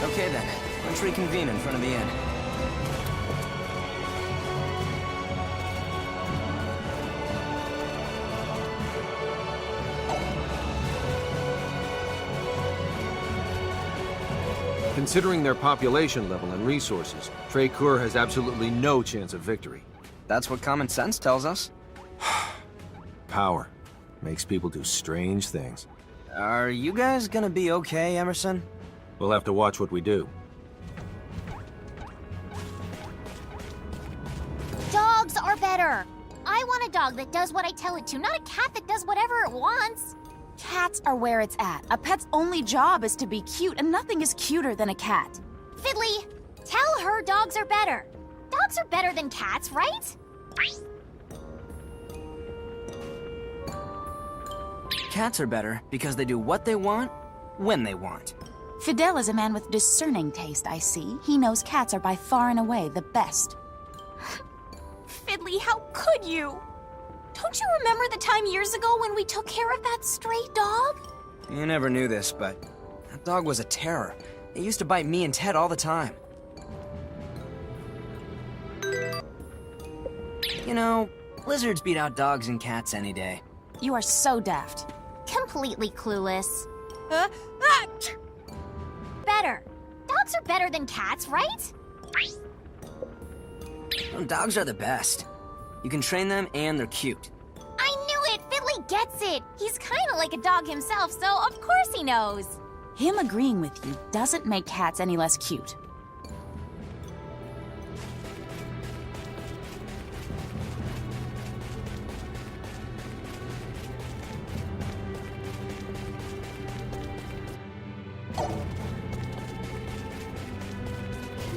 Okay then, let's reconvene in front of the inn. Considering their population level and resources, Treikur has absolutely no chance of victory. That's what common sense tells us. Power makes people do strange things. Are you guys gonna be okay, Emerson? We'll have to watch what we do. Dogs are better. I want a dog that does what I tell it to, not a cat that does whatever it wants. Cats are where it's at. A pet's only job is to be cute, and nothing is cuter than a cat. Fiddly, tell her dogs are better. Dogs are better than cats, right? Cats are better because they do what they want, when they want. Fidel is a man with discerning taste, I see. He knows cats are by far and away the best. Fiddly, how could you? Don't you remember the time years ago when we took care of that stray dog? You never knew this, but that dog was a terror. It used to bite me and Ted all the time. You know, lizards beat out dogs and cats any day. You are so daft. Completely clueless. Better. Dogs are better than cats, right? Well, dogs are the best. You can train them and they're cute. I knew it! Fiddly gets it! He's kinda like a dog himself, so of course he knows. Him agreeing with you doesn't make cats any less cute.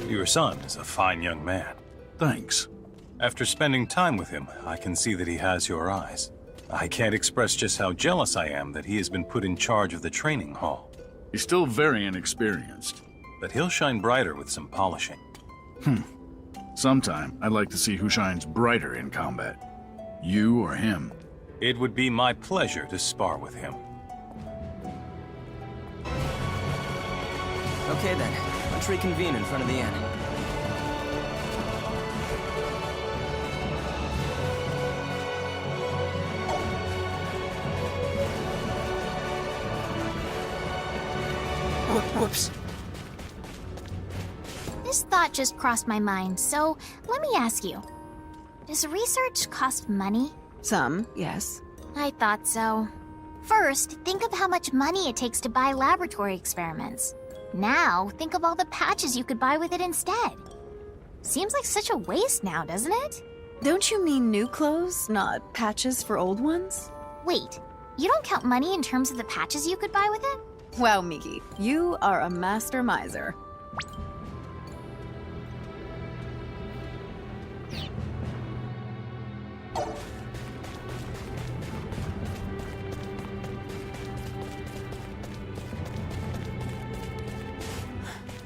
Your son is a fine young man. Thanks. After spending time with him, I can see that he has your eyes. I can't express just how jealous I am that he has been put in charge of the training hall. He's still very inexperienced. But he'll shine brighter with some polishing. Sometime, I'd like to see who shines brighter in combat. You or him. It would be my pleasure to spar with him. Okay then, let's reconvene in front of the inn. Whoops. This thought just crossed my mind, so let me ask you. Does research cost money? Some, yes. I thought so. First, think of how much money it takes to buy laboratory experiments. Now, think of all the patches you could buy with it instead. Seems like such a waste now, doesn't it? Don't you mean new clothes, not patches for old ones? Wait, you don't count money in terms of the patches you could buy with it? Wow, Miki, you are a master miser.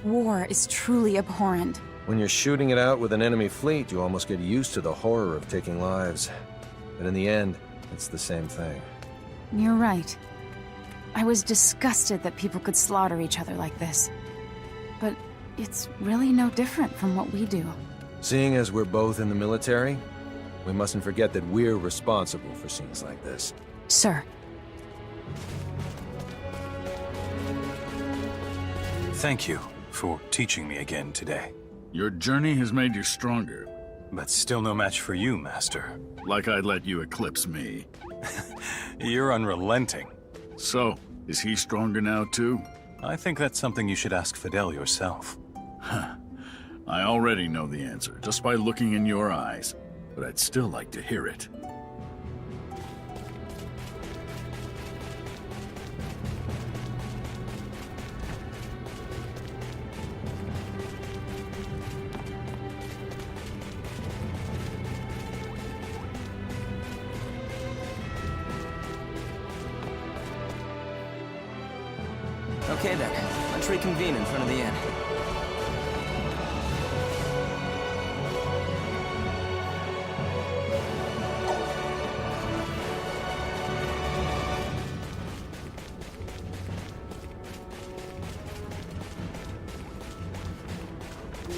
War is truly abhorrent. When you're shooting it out with an enemy fleet, you almost get used to the horror of taking lives. But in the end, it's the same thing. You're right. I was disgusted that people could slaughter each other like this. But it's really no different from what we do. Seeing as we're both in the military, we mustn't forget that we're responsible for scenes like this. Sir. Thank you for teaching me again today. Your journey has made you stronger. But still no match for you, Master. Like I'd let you eclipse me. You're unrelenting. So, is he stronger now too? I think that's something you should ask Fidel yourself. I already know the answer, just by looking in your eyes. But I'd still like to hear it. Okay then, let's reconvene in front of the inn.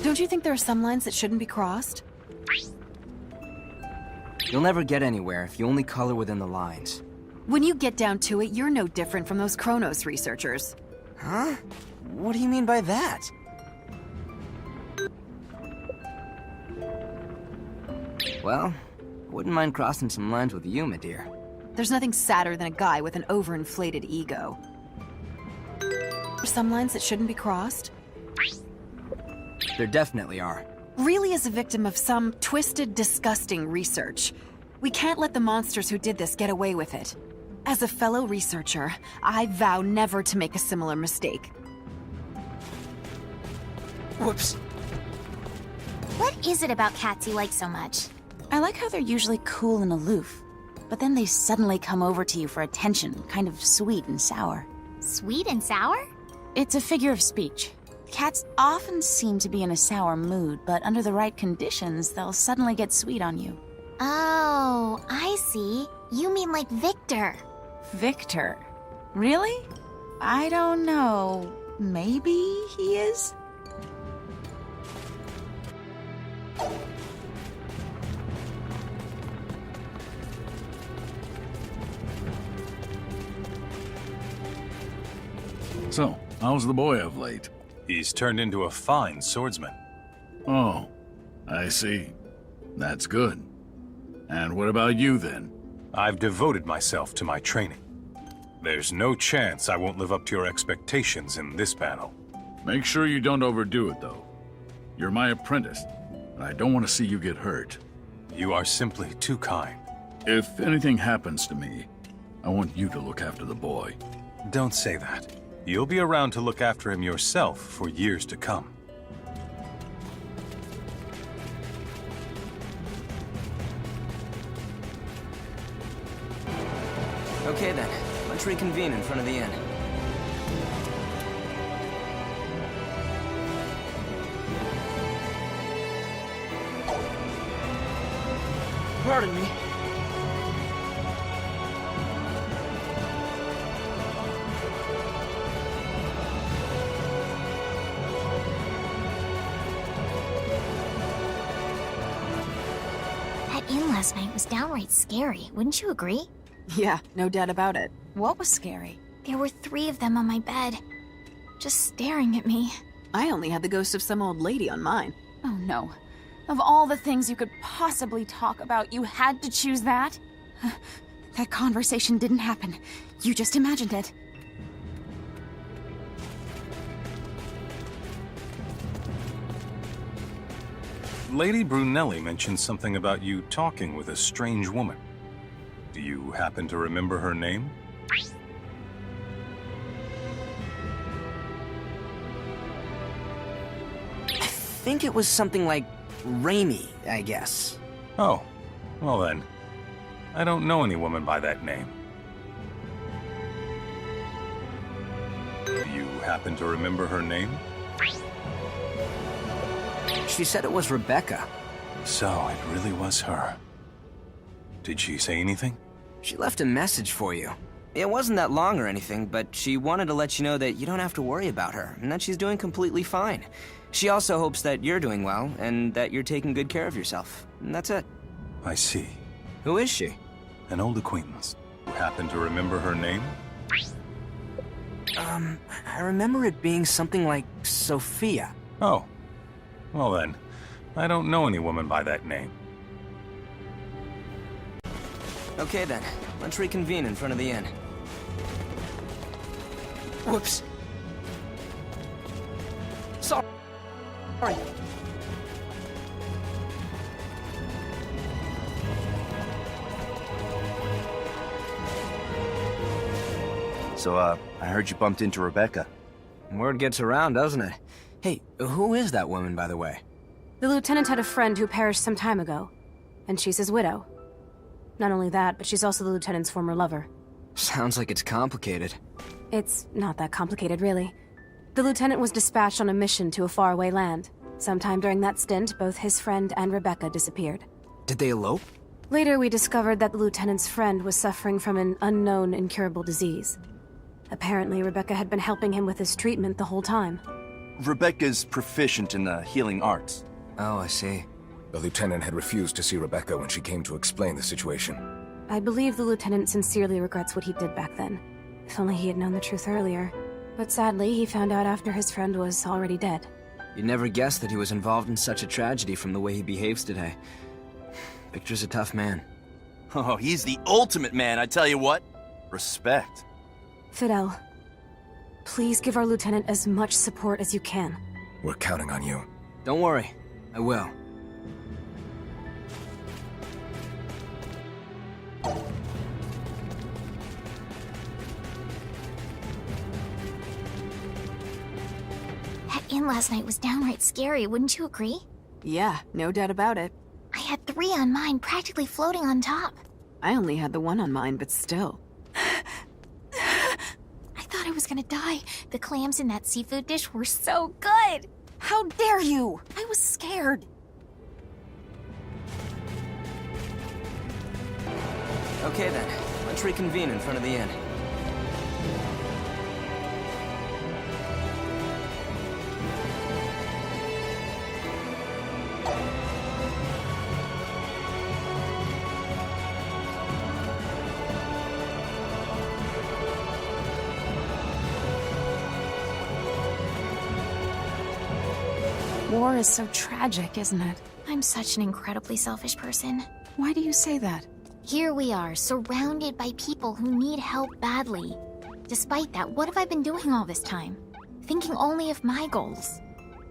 Don't you think there are some lines that shouldn't be crossed? You'll never get anywhere if you only color within the lines. When you get down to it, you're no different from those Chronos researchers. Huh? What do you mean by that? Well, wouldn't mind crossing some lines with you, my dear. There's nothing sadder than a guy with an overinflated ego. Some lines that shouldn't be crossed? There definitely are. Really is a victim of some twisted, disgusting research. We can't let the monsters who did this get away with it. As a fellow researcher, I vow never to make a similar mistake. Whoops. What is it about cats you like so much? I like how they're usually cool and aloof, but then they suddenly come over to you for attention, kind of sweet and sour. Sweet and sour? It's a figure of speech. Cats often seem to be in a sour mood, but under the right conditions, they'll suddenly get sweet on you. Oh, I see. You mean like Victor. Victor? Really? I don't know. Maybe he is? So, how's the boy of late? He's turned into a fine swordsman. Oh, I see. That's good. And what about you, then? I've devoted myself to my training. There's no chance I won't live up to your expectations in this battle. Make sure you don't overdo it, though. You're my apprentice, and I don't want to see you get hurt. You are simply too kind. If anything happens to me, I want you to look after the boy. Don't say that. You'll be around to look after him yourself for years to come. Okay then, let's reconvene in front of the inn. Pardon me. That inn last night was downright scary, wouldn't you agree? Yeah, no doubt about it. What was scary? There were 3 of them on my bed, just staring at me. I only had the ghost of some old lady on mine. Oh no. Of all the things you could possibly talk about, you had to choose that? That conversation didn't happen. You just imagined it. Lady Brunelli mentioned something about you talking with a strange woman. Do you happen to remember her name? I think it was something like Raimi, I guess. Oh, well then. I don't know any woman by that name. Do you happen to remember her name? She said it was Rebecca. So, it really was her. Did she say anything? She left a message for you. It wasn't that long or anything, but she wanted to let you know that you don't have to worry about her, and that she's doing completely fine. She also hopes that you're doing well, and that you're taking good care of yourself. And that's it. I see. Who is she? An old acquaintance. You happen to remember her name? I remember it being something like Sophia. Oh. Well then, I don't know any woman by that name. Okay then, let's reconvene in front of the inn. Whoops. Sorry. So, I heard you bumped into Rebecca. Word gets around, doesn't it? Hey, who is that woman, by the way? The lieutenant had a friend who perished some time ago, and she's his widow. Not only that, but she's also the lieutenant's former lover. Sounds like it's complicated. It's not that complicated, really. The lieutenant was dispatched on a mission to a faraway land. Sometime during that stint, both his friend and Rebecca disappeared. Did they elope? Later, we discovered that the lieutenant's friend was suffering from an unknown incurable disease. Apparently, Rebecca had been helping him with his treatment the whole time. Rebecca's proficient in the healing arts. Oh, I see. The lieutenant had refused to see Rebecca when she came to explain the situation. I believe the lieutenant sincerely regrets what he did back then. If only he had known the truth earlier. But sadly, he found out after his friend was already dead. You'd never guess that he was involved in such a tragedy from the way he behaves today. Victor's a tough man. Oh, he's the ultimate man, I tell you what. Respect. Fidel, please give our lieutenant as much support as you can. We're counting on you. Don't worry, I will. That inn last night was downright scary, wouldn't you agree? Yeah, no doubt about it. I had 3 on mine, practically floating on top. I only had the 1 on mine, but still. I thought I was gonna die. The clams in that seafood dish were so good. How dare you! I was scared. Okay then, let's reconvene in front of the inn. War is so tragic, isn't it? I'm such an incredibly selfish person. Why do you say that? Here we are, surrounded by people who need help badly. Despite that, what have I been doing all this time? Thinking only of my goals.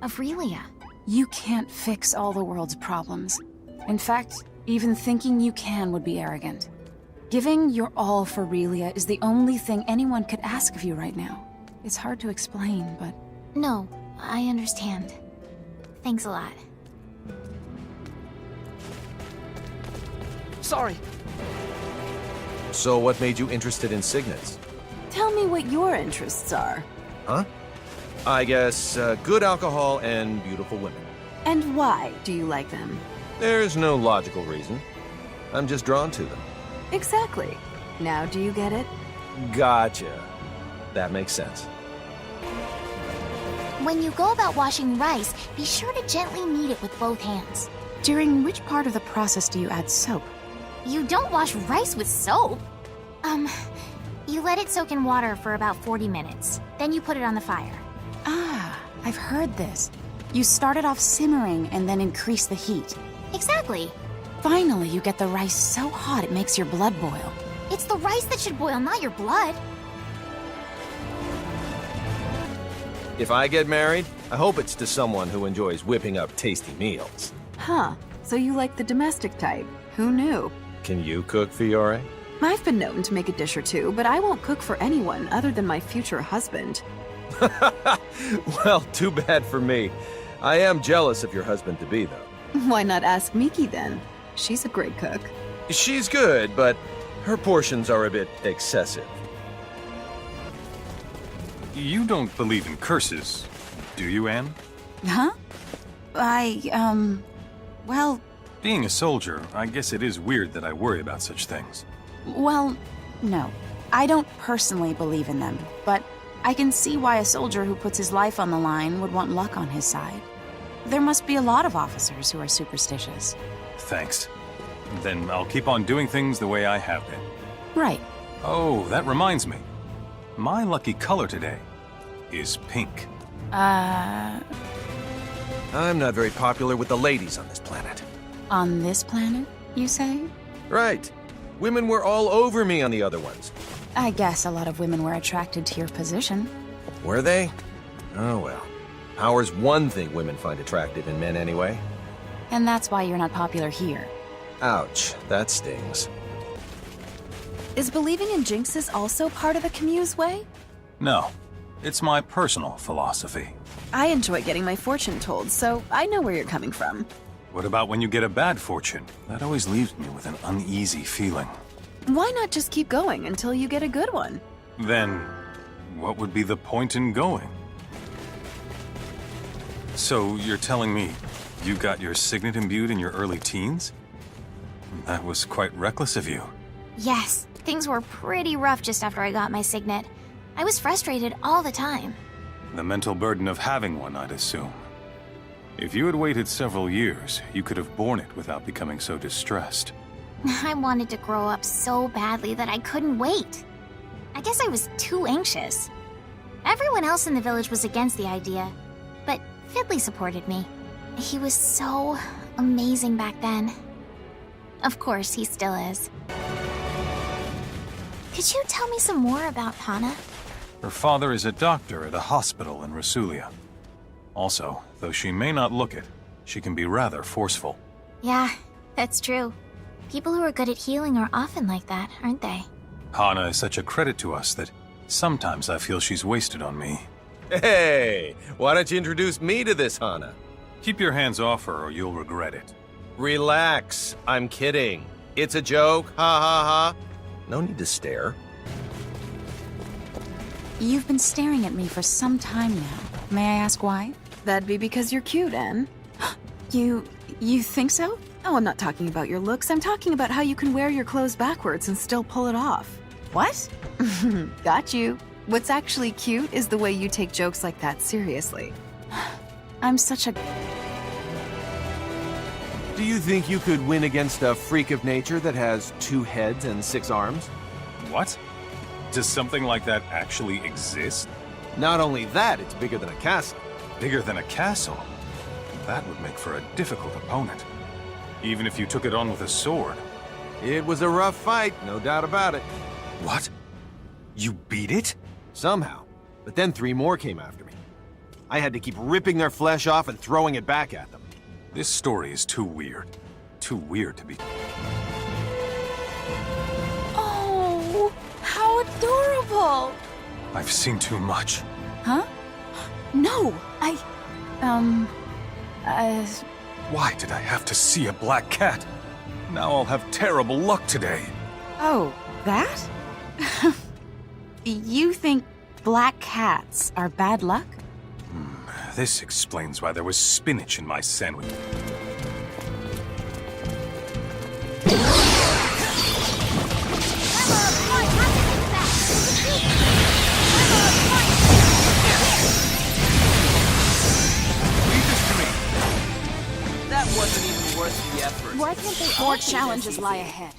Of Relia. You can't fix all the world's problems. In fact, even thinking you can would be arrogant. Giving your all for Relia is the only thing anyone could ask of you right now. It's hard to explain, but... No, I understand. Thanks a lot. Sorry. So what made you interested in signets? Tell me what your interests are. Huh? I guess good alcohol and beautiful women. And why do you like them? There's no logical reason. I'm just drawn to them. Exactly. Now do you get it? Gotcha. That makes sense. When you go about washing rice, be sure to gently knead it with both hands. During which part of the process do you add soap? You don't wash rice with soap. You let it soak in water for about 40 minutes. Then you put it on the fire. Ah, I've heard this. You start it off simmering and then increase the heat. Exactly. Finally, you get the rice so hot it makes your blood boil. It's the rice that should boil, not your blood. If I get married, I hope it's to someone who enjoys whipping up tasty meals. Huh. So you like the domestic type. Who knew? Can you cook, Fiore? I've been known to make a dish or two, but I won't cook for anyone other than my future husband. Well, too bad for me. I am jealous of your husband-to-be, though. Why not ask Miki then? She's a great cook. She's good, but her portions are a bit excessive. You don't believe in curses, do you, Anne? Huh? Well, Being a soldier, I guess it is weird that I worry about such things. well, no. I don't personally believe in them, but I can see why a soldier who puts his life on the line would want luck on his side. There must be a lot of officers who are superstitious. Thanks. Then I'll keep on doing things the way I have been. Right. Oh, that reminds me. My lucky color today is pink. I'm not very popular with the ladies on this planet. On this planet, you say? Right. Women were all over me on the other ones. I guess a lot of women were attracted to your position. Were they? Oh well. Power's one thing women find attractive in men anyway. And that's why you're not popular here. Ouch, that stings. Is believing in jinxes also part of the Camus way? No, it's my personal philosophy. I enjoy getting my fortune told, so I know where you're coming from. What about when you get a bad fortune? That always leaves me with an uneasy feeling. Why not just keep going until you get a good one? Then, what would be the point in going? So, you're telling me you got your signet imbued in your early teens? That was quite reckless of you. Yes, things were pretty rough just after I got my signet. I was frustrated all the time. The mental burden of having one, I'd assume. If you had waited several years, you could have borne it without becoming so distressed. I wanted to grow up so badly that I couldn't wait. I guess I was too anxious. Everyone else in the village was against the idea, but Fiddly supported me. He was so amazing back then. Of course, he still is. Could you tell me some more about Hana? Her father is a doctor at a hospital in Rasulia. Also, though she may not look it, she can be rather forceful. Yeah, that's true. People who are good at healing are often like that, aren't they? Hana is such a credit to us that sometimes I feel she's wasted on me. Hey, why don't you introduce me to this Hana? Keep your hands off her or you'll regret it. Relax, I'm kidding. It's a joke, ha ha ha. No need to stare. You've been staring at me for some time now. May I ask why? That'd be because you're cute, Anne. You think so? Oh, I'm not talking about your looks. I'm talking about how you can wear your clothes backwards and still pull it off. What? Got you. What's actually cute is the way you take jokes like that seriously. I'm such a... Do you think you could win against a freak of nature that has 2 heads and 6 arms? What? Does something like that actually exist? Not only that, it's bigger than a castle. Bigger than a castle? That would make for a difficult opponent. Even if you took it on with a sword. It was a rough fight, no doubt about it. What? You beat it? Somehow. But then 3 more came after me. I had to keep ripping their flesh off and throwing it back at them. This story is too weird. Too weird to be... Oh, how adorable! I've seen too much. Huh? No, Why did I have to see a black cat? Now I'll have terrible luck today. Oh, that? You think black cats are bad luck? This explains why there was spinach in my sandwich. That wasn't even worth the effort. Why can't they... More challenges lie ahead.